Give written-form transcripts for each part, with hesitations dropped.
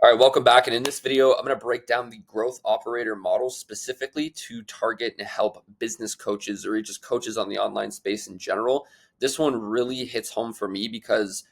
All right, welcome back. And in this video, I'm going to break down the growth operator model specifically to target and help business coaches or just coaches on the online space in general. This one really hits home for me because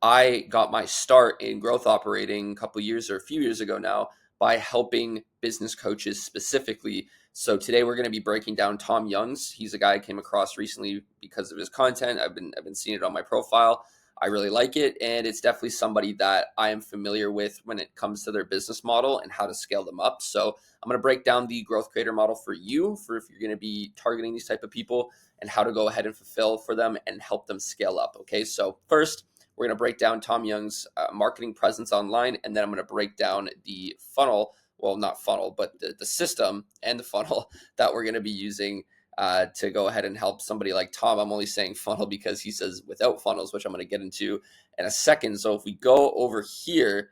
I got my start in growth operating a couple years or a few years ago now by helping business coaches specifically. So today we're going to be breaking down Tom Youngs. He's a guy I came across recently because of his content. I've been seeing it on my profile. I really like it, and it's definitely somebody that I am familiar with when it comes to their business model and how to scale them up. So I'm going to break down the growth creator model for you, for if you're going to be targeting these type of people, and how to go ahead and fulfill for them and help them scale up. Okay, so first we're going to break down Tom Young's marketing presence online, and then I'm going to break down the funnel. Well, not funnel, but the system and the funnel that we're going to be using to go ahead and help somebody like Tom. I'm only saying funnel because he says without funnels, which I'm going to get into in a second. So if we go over here,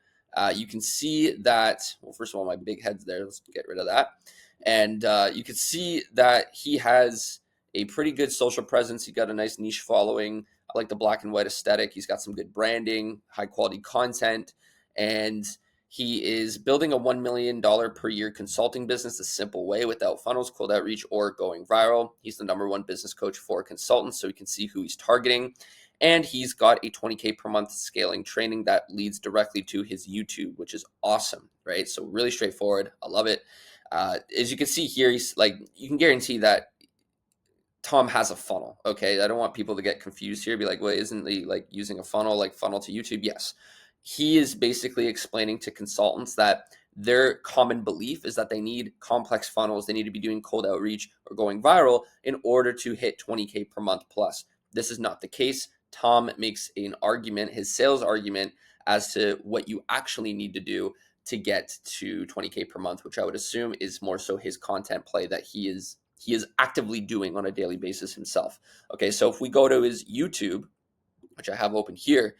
you can see that, well, first of all, my big head's there. Let's get rid of that. And you can see that he has a pretty good social presence. He got a nice niche following. I like the black and white aesthetic. He's got some good branding, high quality content, and he is building a $1 million per year consulting business a simple way without funnels, cold outreach, or going viral. He's the #1 business coach for consultants, so you can see who he's targeting. And he's got a 20K per month scaling training that leads directly to his YouTube, which is awesome, right? So really straightforward. I love it. As you can see here, he's like, you can guarantee that Tom has a funnel. Okay. I don't want people to get confused here. Be like, well, isn't he like using a funnel, like funnel to YouTube? Yes. He is basically explaining to consultants that their common belief is that they need complex funnels. They need to be doing cold outreach or going viral in order to hit 20K per month plus. This is not the case. Tom makes an argument, his sales argument, as to what you actually need to do to get to 20K per month, which I would assume is more so his content play that he is actively doing on a daily basis himself. Okay, so if we go to his YouTube, which I have open here,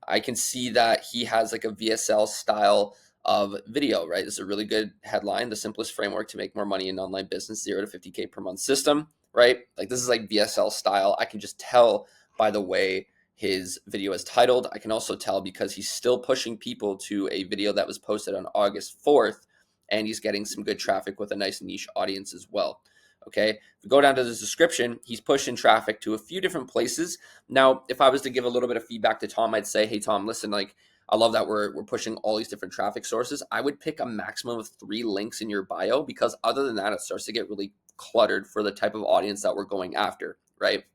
I can see that he has like a VSL style of video, right? This is a really good headline, the simplest framework to make more money in online business, 0 to 50K per month system, right? Like this is like VSL style. I can just tell by the way his video is titled. I can also tell because he's still pushing people to a video that was posted on August 4th, and he's getting some good traffic with a nice niche audience as well. Okay, if we go down to the description, he's pushing traffic to a few different places. Now, if I was to give a little bit of feedback to Tom, I'd say, hey, Tom, listen, like, I love that we're pushing all these different traffic sources. I would pick a maximum of 3 links in your bio because other than that, it starts to get really cluttered for the type of audience that we're going after, right?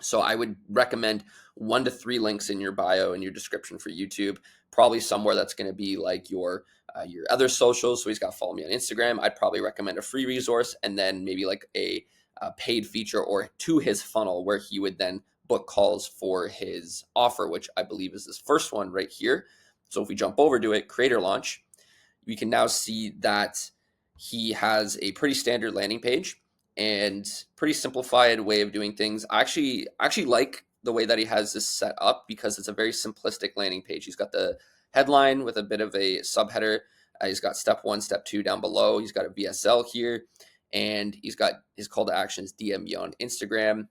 So I would recommend 1 to 3 links in your bio and your description for YouTube, probably somewhere that's going to be like your other socials. So he's got follow me on Instagram. I'd probably recommend a free resource and then maybe like a paid feature or to his funnel where he would then book calls for his offer, which I believe is this first one right here. So if we jump over to it, creator launch, we can now see that he has a pretty standard landing page and pretty simplified way of doing things. I actually like the way that he has this set up because it's a very simplistic landing page. He's got the headline with a bit of a subheader. He's got step 1, step 2 down below. He's got a VSL here, and he's got his call to actions, DM me on Instagram.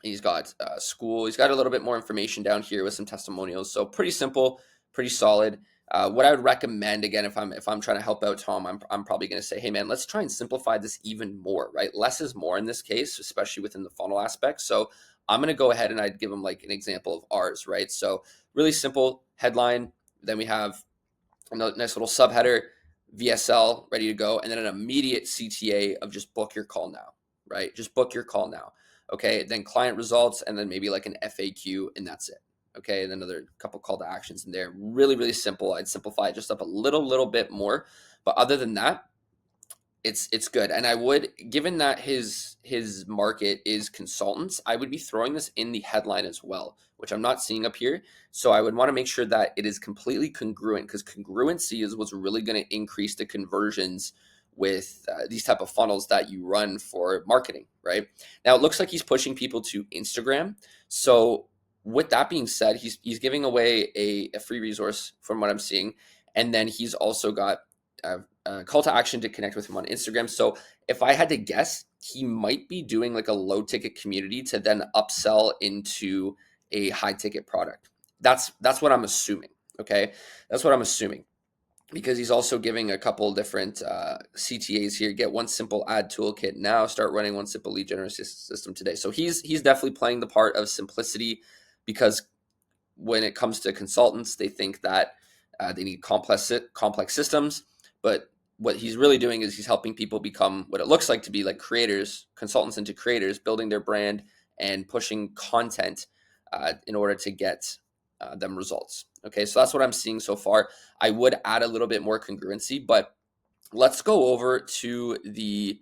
He's got school. He's got a little bit more information down here with some testimonials. So pretty simple, pretty solid. What I would recommend, again, if I'm trying to help out Tom, I'm probably going to say, hey man, let's try and simplify this even more, right? Less is more in this case, especially within the funnel aspect. So I'm going to go ahead and I'd give him like an example of ours, right? So really simple headline. Then we have a nice little subheader, VSL ready to go, and then an immediate CTA of just book your call now, right? Just book your call now. Okay. Then client results, and then maybe like an FAQ, and that's it. Okay. And then another couple call to actions in there. Really, really simple. I'd simplify it just up a little bit more. But other than that, it's good. And I would, given that his market is consultants, I would be throwing this in the headline as well, which I'm not seeing up here. So I would want to make sure that it is completely congruent, because congruency is what's really going to increase the conversions with these type of funnels that you run for marketing, right? Now it looks like he's pushing people to Instagram. So with that being said, he's giving away a free resource from what I'm seeing, and then he's also got call to action to connect with him on Instagram. So if I had to guess, he might be doing like a low ticket community to then upsell into a high ticket product. That's what I'm assuming. Okay, that's what I'm assuming. because he's also giving a couple different CTAs here. Get one simple ad toolkit now. Start running one simple lead generation system today. So he's definitely playing the part of simplicity, because when it comes to consultants, they think that they need complex systems. But what he's really doing is he's helping people become what it looks like to be like creators, consultants into creators, building their brand and pushing content in order to get them results. Okay, so that's what I'm seeing so far. I would add a little bit more congruency, but let's go over to the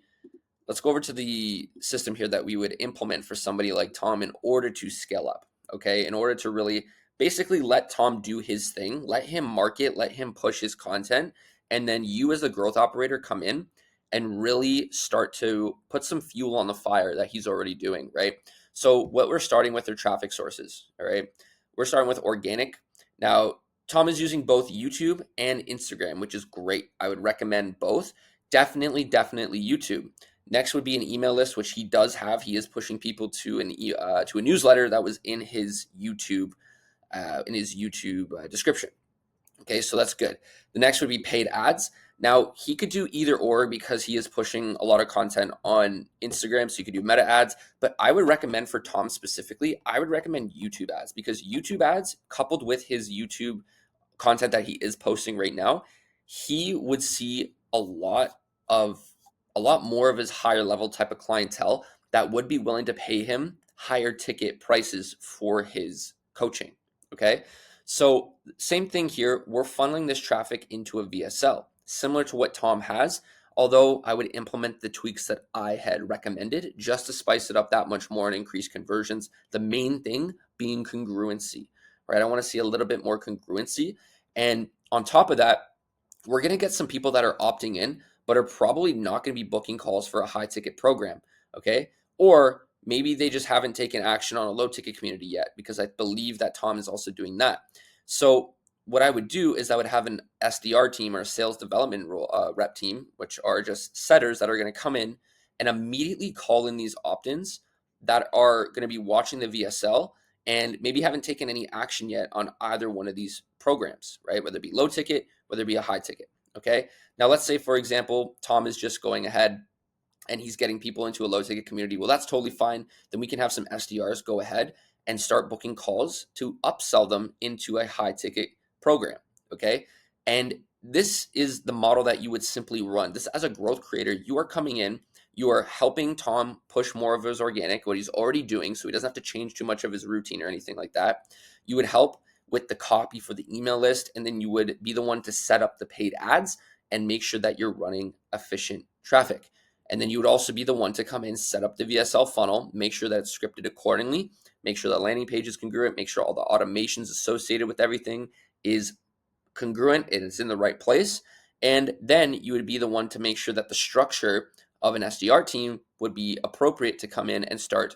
system here that we would implement for somebody like Tom in order to scale up. Okay, in order to really basically let Tom do his thing, let him market, let him push his content, and then you as a growth operator come in and really start to put some fuel on the fire that he's already doing, right? So what we're starting with are traffic sources, all right? We're starting with organic. Now, Tom is using both YouTube and Instagram, which is great. I would recommend both. Definitely YouTube. Next would be an email list, which he does have. He is pushing people to a newsletter that was in his YouTube description. Okay, so that's good. The next would be paid ads. Now he could do either or because he is pushing a lot of content on Instagram, so you could do meta ads. But I would recommend for Tom specifically, I would recommend YouTube ads, because YouTube ads coupled with his YouTube content that he is posting right now, he would see of a lot more of his higher level type of clientele that would be willing to pay him higher ticket prices for his coaching. Okay. So same thing here. We're funneling this traffic into a VSL, similar to what Tom has, although I would implement the tweaks that I had recommended just to spice it up that much more and increase conversions. The main thing being congruency, right? I want to see a little bit more congruency. And on top of that, we're going to get some people that are opting in, but are probably not going to be booking calls for a high ticket program. Okay. Or maybe they just haven't taken action on a low ticket community yet, because I believe that Tom is also doing that. So what I would do is I would have an SDR team or a sales development rep team, which are just setters that are going to come in and immediately call in these opt-ins that are going to be watching the VSL and maybe haven't taken any action yet on either one of these programs, right? Whether it be low ticket, whether it be a high ticket. Okay. Now, let's say, for example, Tom is just going ahead and he's getting people into a low ticket community. Well, that's totally fine. Then we can have some SDRs go ahead and start booking calls to upsell them into a high ticket program. Okay. And this is the model that you would simply run. This, as a growth creator, you are coming in, you are helping Tom push more of his organic, what he's already doing, so he doesn't have to change too much of his routine or anything like that. You would help with the copy for the email list, and then you would be the one to set up the paid ads and make sure that you're running efficient traffic. And then you would also be the one to come in, set up the VSL funnel, make sure that it's scripted accordingly, make sure the landing page is congruent, make sure all the automations associated with everything is congruent and it's in the right place. And then you would be the one to make sure that the structure of an SDR team would be appropriate to come in and start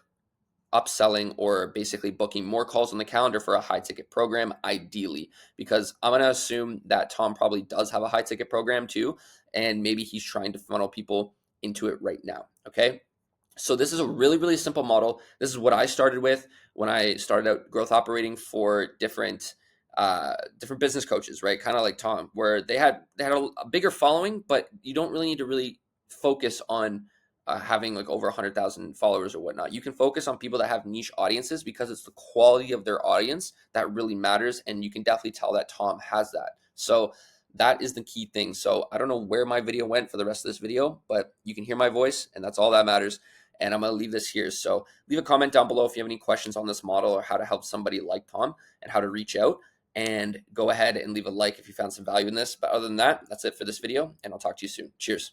upselling or basically booking more calls on the calendar for a high ticket program, ideally, because I'm going to assume that Tom probably does have a high ticket program too, and maybe he's trying to funnel people into it right now. Okay. So this is a really simple model. This is what I started with when I started out growth operating for different business coaches, right? Kind of like Tom, where they had a bigger following, but you don't really need to really focus on having like over 100,000 followers or whatnot. You can focus on people that have niche audiences, because it's the quality of their audience that really matters. And you can definitely tell that Tom has that. So that is the key thing. So I don't know where my video went for the rest of this video, but you can hear my voice, and that's all that matters. And I'm going to leave this here. So leave a comment down below if you have any questions on this model or how to help somebody like Tom and how to reach out. And go ahead and leave a like if you found some value in this. But other than that, that's it for this video, and I'll talk to you soon. Cheers.